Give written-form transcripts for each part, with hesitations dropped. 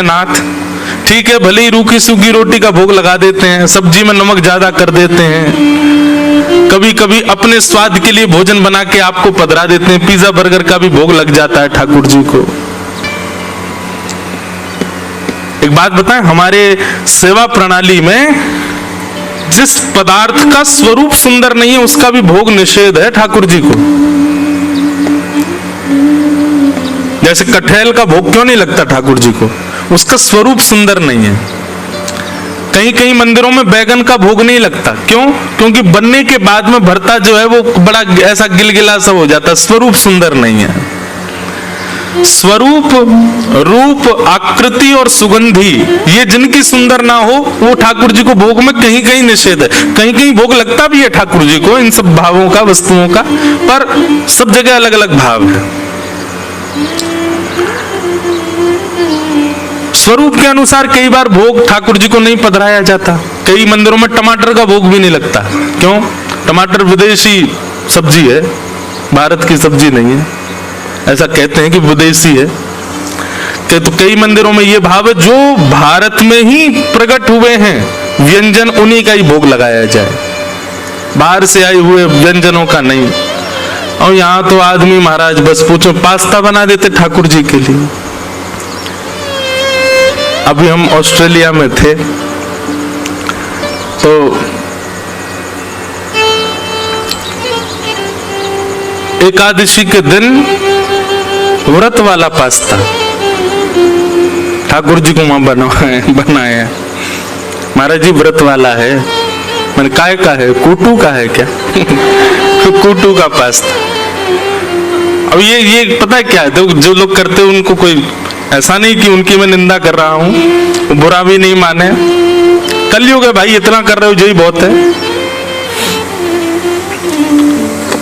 नाथ, ठीक है, भले ही रूखी सूखी रोटी का भोग लगा देते हैं, सब्जी में नमक ज्यादा कर देते हैं, कभी कभी अपने स्वाद के लिए भोजन बना के आपको पधरा देते हैं, पिज्जा बर्गर का भी भोग लग जाता है ठाकुर जी को। एक बात बताएं, हमारे सेवा प्रणाली में जिस पदार्थ का स्वरूप सुंदर नहीं है उसका भी भोग निषेध है ठाकुर जी को। जैसे कटहल का भोग क्यों नहीं लगता ठाकुर जी को? उसका स्वरूप सुंदर नहीं है। कहीं कहीं मंदिरों में बैगन का भोग नहीं लगता, क्यों? क्योंकि बनने के बाद में भरता जो है वो बड़ा ऐसा गिलगिला सा हो जाता, स्वरूप सुंदर नहीं है। स्वरूप, रूप, आकृति और सुगंधी, ये जिनकी सुंदर ना हो वो ठाकुर जी को भोग में कहीं कहीं निषेध है। कहीं कहीं भोग लगता भी है ठाकुर जी को इन सब भावों का, वस्तुओं का, पर सब जगह अलग अलग भाव है। स्वरूप के अनुसार कई बार भोग ठाकुर जी को नहीं पधराया जाता। कई मंदिरों में टमाटर का भोग भी नहीं लगता, क्यों? टमाटर विदेशी सब्जी है, भारत की सब्जी नहीं है, ऐसा कहते हैं कि विदेशी है। तो कई मंदिरों में ये भाव है जो भारत में ही प्रकट हुए हैं व्यंजन, उन्हीं का ही भोग लगाया जाए, बाहर से आए हुए व्यंजनों का नहीं। और यहाँ तो आदमी महाराज बस पूछो, पास्ता बना देते ठाकुर जी के लिए। अभी हम ऑस्ट्रेलिया में थे तो एकादशी के दिन व्रत वाला पास्ता ठाकुर जी को वहां बनाया। महाराज जी व्रत वाला है। मैंने काय का है? कूटू का है क्या? कूटू का पास्ता। अब ये पता है क्या है, तो जो लोग करते हैं उनको कोई ऐसा नहीं कि उनकी मैं निंदा कर रहा हूं, बुरा भी नहीं माने। कलयुग है भाई, इतना कर रहे हो यही बहुत है।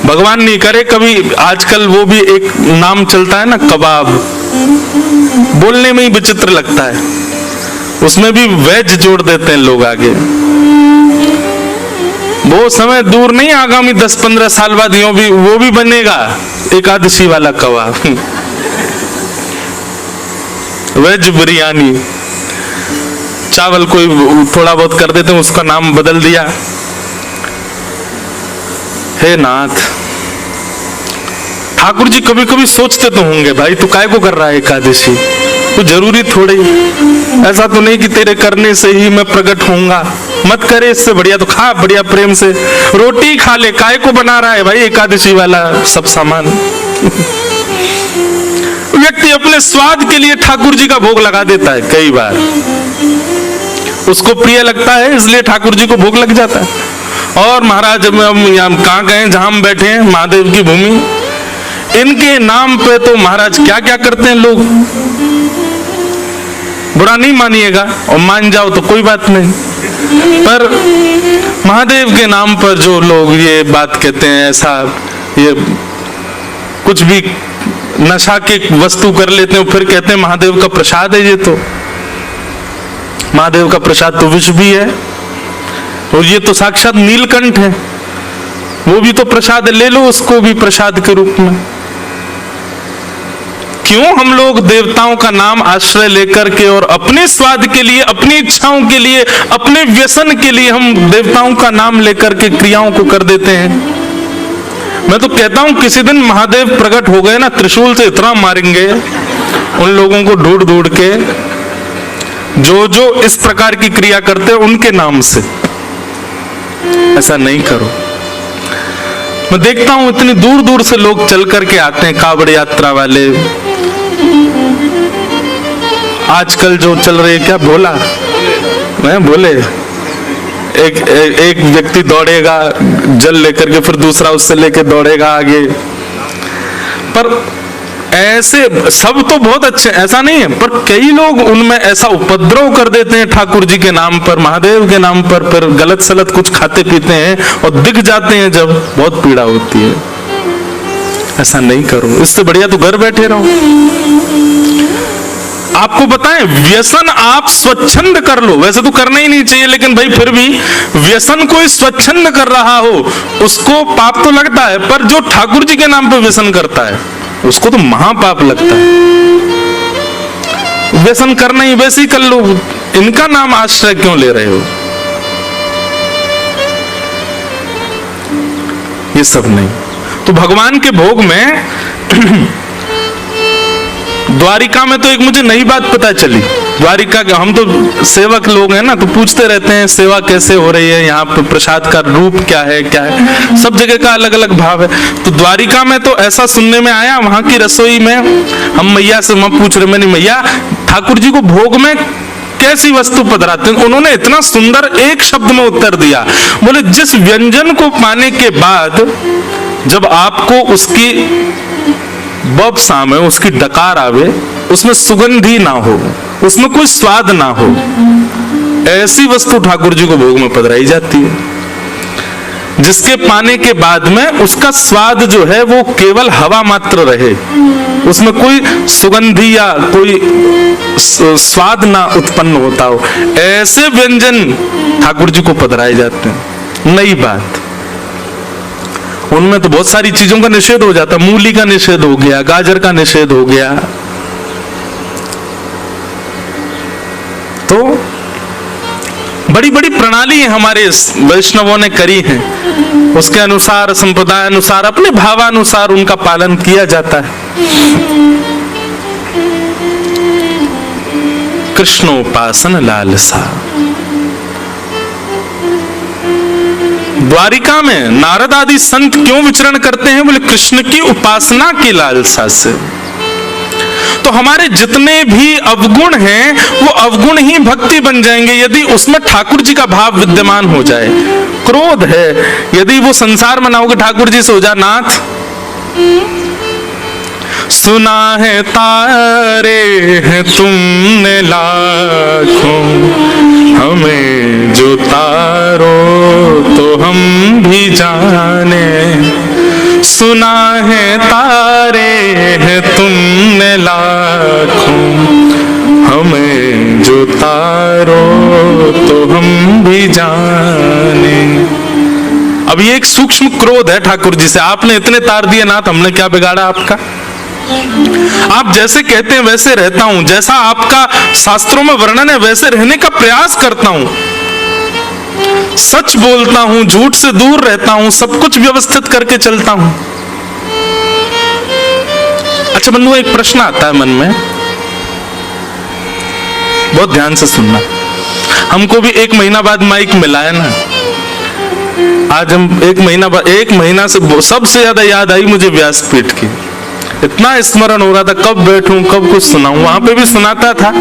भगवान नहीं करे कभी। आजकल वो भी एक नाम चलता है ना, कबाब, बोलने में ही विचित्र लगता है, उसमें भी वेज जोड़ देते हैं लोग आगे। वो समय दूर नहीं, आगामी 10-15 साल बाद यूं भी वो भी बनेगा एकादशी वाला कबाब, वेज बिरयानी। चावल कोई थोड़ा बहुत कर देते हैं, उसका नाम बदल दिया। हे नाथ, ठाकुर जी कभी कभी सोचते तो होंगे, भाई तू काय को कर रहा है एकादशी? तो जरूरी थोड़ी, ऐसा तो नहीं कि तेरे करने से ही मैं प्रकट होऊंगा। मत करे, इससे बढ़िया तो खा, बढ़िया प्रेम से रोटी खा ले। काय को बना रहा है भाई एकादशी वाला सब सामान? व्यक्ति अपने स्वाद के लिए ठाकुर जी का भोग लगा देता है। कई बार उसको प्रिय लगता है इसलिए ठाकुर जी को भोग लग जाता है। और महाराज हम कहाँ गए, जहां हम बैठे हैं, महादेव की भूमि, इनके नाम पे तो महाराज क्या क्या करते हैं लोग। बुरा नहीं मानिएगा, और मान जाओ तो कोई बात नहीं, पर महादेव के नाम पर जो लोग ये बात कहते हैं, ऐसा ये कुछ भी नशा की वस्तु कर लेते हैं, फिर कहते हैं महादेव का प्रसाद है। ये तो महादेव का प्रसाद तो विष भी है, और ये तो साक्षात नीलकंठ है, वो भी तो प्रसाद है, ले लो उसको भी प्रसाद के रूप में। क्यों हम लोग देवताओं का नाम आश्रय लेकर के और अपने स्वाद के लिए, अपनी इच्छाओं के लिए, अपने व्यसन के लिए हम देवताओं का नाम लेकर के क्रियाओं को कर देते हैं? मैं तो कहता हूं किसी दिन महादेव प्रकट हो गए ना, त्रिशूल से इतना मारेंगे उन लोगों को ढूंढ ढूंढ के जो जो इस प्रकार की क्रिया करते हैं उनके नाम से। ऐसा नहीं करो। मैं देखता हूं इतनी दूर दूर से लोग चल करके आते हैं, कावड़ यात्रा वाले। आजकल जो चल रही है क्या, भोला, मैं बोले एक व्यक्ति दौड़ेगा जल लेकर के, फिर दूसरा उससे लेकर दौड़ेगा आगे। पर ऐसे सब तो बहुत अच्छे, ऐसा नहीं है, पर कई लोग उनमें ऐसा उपद्रव कर देते हैं ठाकुर जी के नाम पर, महादेव के नाम पर, फिर गलत सलत कुछ खाते पीते हैं और दिख जाते हैं, जब बहुत पीड़ा होती है। ऐसा नहीं करो, इससे बढ़िया तो घर बैठे रहो। आपको बताएं, व्यसन आप स्वच्छंद कर लो, वैसे तो करना ही नहीं चाहिए, लेकिन भाई फिर भी व्यसन कोई स्वच्छंद कर रहा हो उसको पाप तो लगता है, पर जो ठाकुर जी के नाम पर व्यसन करता है उसको तो महापाप लगता है। व्यसन करना ही वैसे ही कर लो, इनका नाम आश्रय क्यों ले रहे हो? ये सब नहीं। तो भगवान के भोग में द्वारिका में तो एक मुझे नई बात पता चली। द्वारिका के हम तो सेवक लोग हैं ना, तो पूछते रहते हैं सेवा कैसे हो रही है, यहाँ पे प्रसाद का रूप क्या है, क्या है, सब जगह का अलग अलग भाव है। तो द्वारिका में तो ऐसा सुनने में आया, वहां की रसोई में हम मैया से हम पूछ रहे, मैंने मैया ठाकुर जी को भोग में कैसी वस्तु पधराते हैं? उन्होंने इतना सुंदर एक शब्द में उत्तर दिया, बोले जिस व्यंजन को पाने के बाद जब आपको उसकी बब सामे, उसकी डकार आवे, उसमें सुगंधी ना हो, उसमें कोई स्वाद ना हो, ऐसी वस्तु ठाकुर जी को भोग में पधराई जाती है। जिसके पाने के बाद में उसका स्वाद जो है वो केवल हवा मात्र रहे, उसमें कोई सुगंधी या कोई स्वाद ना उत्पन्न होता हो, ऐसे व्यंजन ठाकुर जी को पधराए जाते हैं। नई बात, उनमें तो बहुत सारी चीजों का निषेध हो जाता, मूली का निषेध हो गया, गाजर का निषेध हो गया। तो बड़ी बड़ी प्रणाली हमारे वैष्णवों ने करी है, उसके अनुसार संप्रदाय अनुसार अपने भावानुसार उनका पालन किया जाता है। कृष्णोपासन लालसा। द्वारिका में नारद आदि संत क्यों विचरण करते हैं? बोले कृष्ण की उपासना की लालसा से। तो हमारे जितने भी अवगुण हैं वो अवगुण ही भक्ति बन जाएंगे यदि उसमें ठाकुर जी का भाव विद्यमान हो जाए। क्रोध है, यदि वो संसार मनाओगे ठाकुर जी से हो जा नाथ, सुना है तारे हैं तुमने लाखों, हमें जो तारो तो हम भी जाने, सुना है तारे हैं तुमने लाखों, हमें जो तारो तो हम भी जाने। अब ये एक सूक्ष्म क्रोध है ठाकुर जी से, आपने इतने तार दिए नाथ, हमने क्या बिगाड़ा आपका? आप जैसे कहते हैं वैसे रहता हूं, जैसा आपका शास्त्रों में वर्णन है वैसे रहने का प्रयास करता हूं, सच बोलता हूं, झूठ से दूर रहता हूं, सब कुछ व्यवस्थित करके चलता हूं। अच्छा बंधु, एक प्रश्न आता है मन में, बहुत ध्यान से सुनना। हमको भी 1 महीना बाद माइक मिला है ना, आज हम 1 महीना बाद, 1 महीना से सबसे ज्यादा याद आई मुझे व्यासपीठ की। इतना स्मरण हो रहा था कब बैठूं कब कुछ सुनाऊं। वहां पे भी सुनाता था,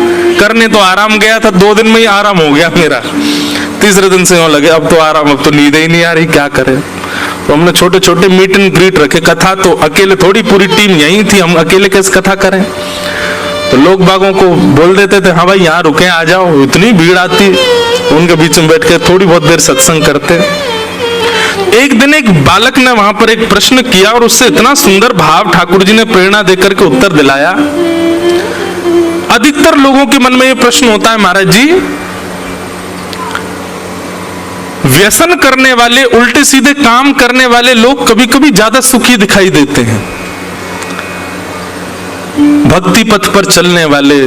करने तो आराम गया था, 2 दिन में ही आराम हो गया मेरा। तीसरे दिन से लगे अब तो आराम, अब तो नींद ही नहीं आ रही, क्या करें। तो हमने छोटे छोटे मीट एंड ग्रीट रखे। कथा तो अकेले थोड़ी, पूरी टीम यही थी, हम अकेले कैसे कथा करें। तो लोग बागों को बोल देते थे हाँ भाई यहाँ रुके, आ जाओ। इतनी भीड़ आती, उनके बीच में बैठ के थोड़ी बहुत देर सत्संग करते। एक दिन एक बालक ने वहां पर एक प्रश्न किया और उससे इतना सुंदर भाव ठाकुर जी ने प्रेरणा देकर के उत्तर दिलाया। अधिकतर लोगों के मन में यह प्रश्न होता है महाराज जी, व्यसन करने वाले, उल्टे सीधे काम करने वाले लोग कभी कभी ज्यादा सुखी दिखाई देते हैं। भक्ति पथ पर चलने वाले,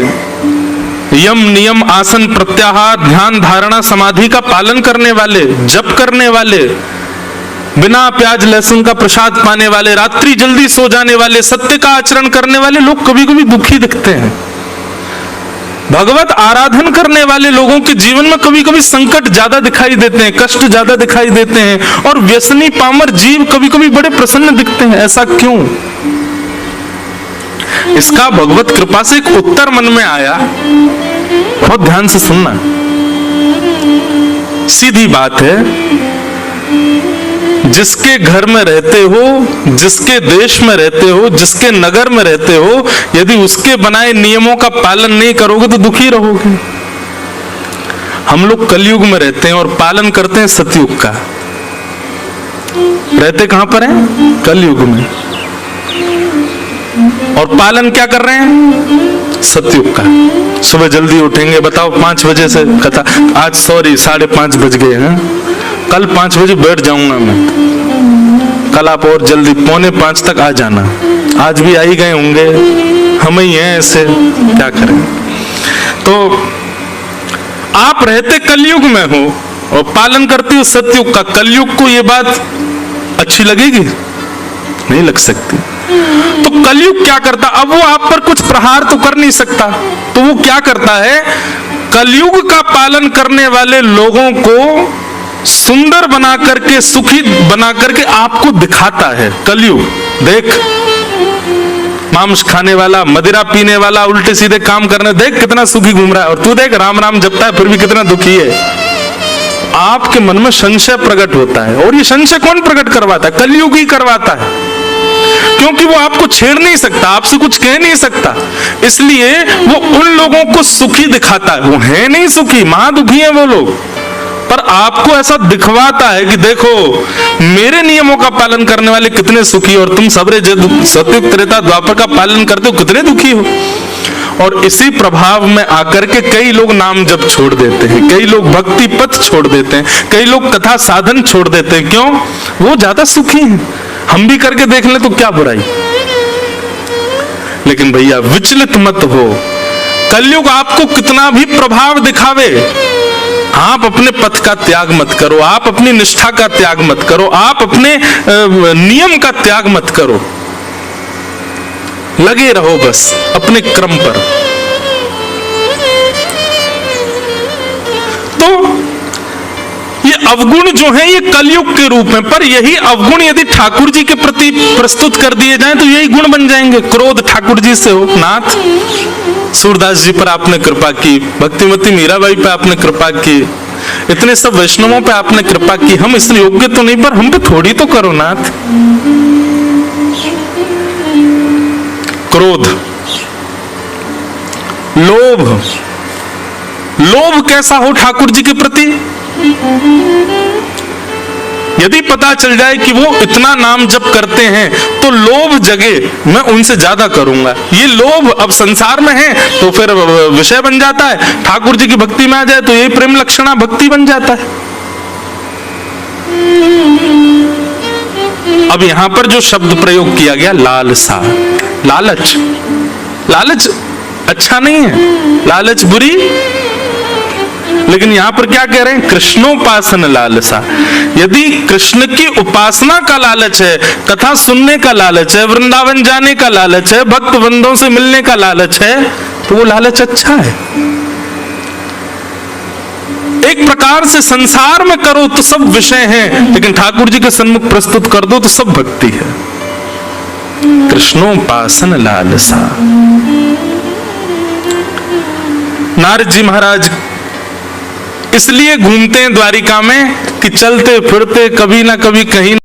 यम नियम आसन प्रत्याहार ध्यान धारणा समाधि का पालन करने वाले, जप करने वाले, बिना प्याज लहसुन का प्रसाद पाने वाले, रात्रि जल्दी सो जाने वाले, सत्य का आचरण करने वाले लोग कभी कभी दुखी दिखते हैं। भगवत आराधन करने वाले लोगों के जीवन में कभी कभी संकट ज्यादा दिखाई देते हैं, कष्ट ज्यादा दिखाई देते हैं, और व्यसनी पामर जीव कभी कभी बड़े प्रसन्न दिखते हैं। ऐसा क्यों? इसका भगवत कृपा से एक उत्तर मन में आया, बहुत ध्यान से सुनना। सीधी बात है, जिसके घर में रहते हो, जिसके देश में रहते हो, जिसके नगर में रहते हो, यदि उसके बनाए नियमों का पालन नहीं करोगे तो दुखी रहोगे। हम लोग कलयुग में रहते हैं और पालन करते हैं सतयुग का। रहते कहां पर हैं? कलयुग में। और पालन क्या कर रहे हैं? सतयुग का। सुबह जल्दी उठेंगे, बताओ 5 बजे से कथा, आज सॉरी 5:30 बज गए हैं, कल 5 बजे बैठ जाऊंगा मैं, कल आप और जल्दी 4:45 तक आ जाना। आज भी आ ही गए होंगे, हम ही हैं ऐसे, क्या करें। तो आप रहते कलयुग में हो और पालन करते हो सतयुग का, कलयुग को ये बात अच्छी लगेगी? नहीं लग सकती। तो कलयुग क्या करता, अब वो आप पर कुछ प्रहार तो कर नहीं सकता, तो वो क्या करता है, कलयुग का पालन करने वाले लोगों को सुंदर बना करके, सुखी बना करके आपको दिखाता है। कलयुग देख, मांस खाने वाला, मदिरा पीने वाला, उल्टे सीधे काम करने, देख कितना सुखी घूम रहा है, और तू देख राम राम जपता है फिर भी कितना दुखी है। आपके मन में संशय प्रकट होता है, और ये संशय कौन प्रकट करवाता है? कलयुग ही करवाता है, क्योंकि वो आपको छेड़ नहीं सकता, आपसे कुछ कह नहीं सकता, इसलिए वो उन लोगों को सुखी दिखाता है। वो है नहीं सुखी, महादुखी है वो लोग, पर आपको ऐसा दिखवाता है कि देखो मेरे नियमों का पालन करने वाले कितने सुखी, और तुम सबरे सतयुग त्रेता द्वापर का पालन करते हो कितने दुखी हो। और इसी प्रभाव में आकर के कई लोग नाम जप छोड़ देते हैं, कई लोग भक्ति पथ छोड़ देते हैं, कई लोग कथा साधन छोड़ देते हैं। क्यों? वो ज्यादा सुखी हैं। हम भी करके देख लें तो क्या बुराई। लेकिन भैया विचलित मत हो, कलयुग आपको कितना भी प्रभाव दिखावे, आप अपने पथ का त्याग मत करो, आप अपनी निष्ठा का त्याग मत करो, आप अपने नियम का त्याग मत करो, लगे रहो बस अपने क्रम पर। तो ये अवगुण जो है ये कलयुग के रूप में, पर यही अवगुण यदि ठाकुर जी के प्रति प्रस्तुत कर दिए जाएं तो यही गुण बन जाएंगे। क्रोध ठाकुर जी से हो नाथ, सूरदास जी पर आपने कृपा की, भक्तिमती मीराबाई पे आपने कृपा की, इतने सब वैष्णवों पे आपने कृपा की, हम इस योग्य तो नहीं पर हम पे थोड़ी तो करो नाथ। क्रोध, लोभ, लोभ कैसा हो ठाकुर जी के प्रति? यदि पता चल जाए कि वो इतना नाम जप करते हैं तो लोभ जगे, मैं उनसे ज्यादा करूंगा, ये लोभ अब संसार में है तो फिर विषय बन जाता है। ठाकुर जी की भक्ति में आ जाए तो यही प्रेम लक्षणा भक्ति बन जाता है। अब यहां पर जो शब्द प्रयोग किया गया लालसा, लालच, लालच अच्छा नहीं है, लालच बुरी, लेकिन यहां पर क्या कह रहे हैं? कृष्णोपासन लालसा। यदि कृष्ण की उपासना का लालच है, कथा सुनने का लालच है, वृंदावन जाने का लालच है, भक्त बंधुओं से मिलने का लालच है, तो वो लालच अच्छा है। एक प्रकार से संसार में करो तो सब विषय हैं, लेकिन ठाकुर जी के सन्मुख प्रस्तुत कर दो तो सब भक्ति है। कृष्णोपासन लालसा। नारद जी महाराज इसलिए घूमते हैं द्वारिका में कि चलते फिरते कभी ना कभी कहीं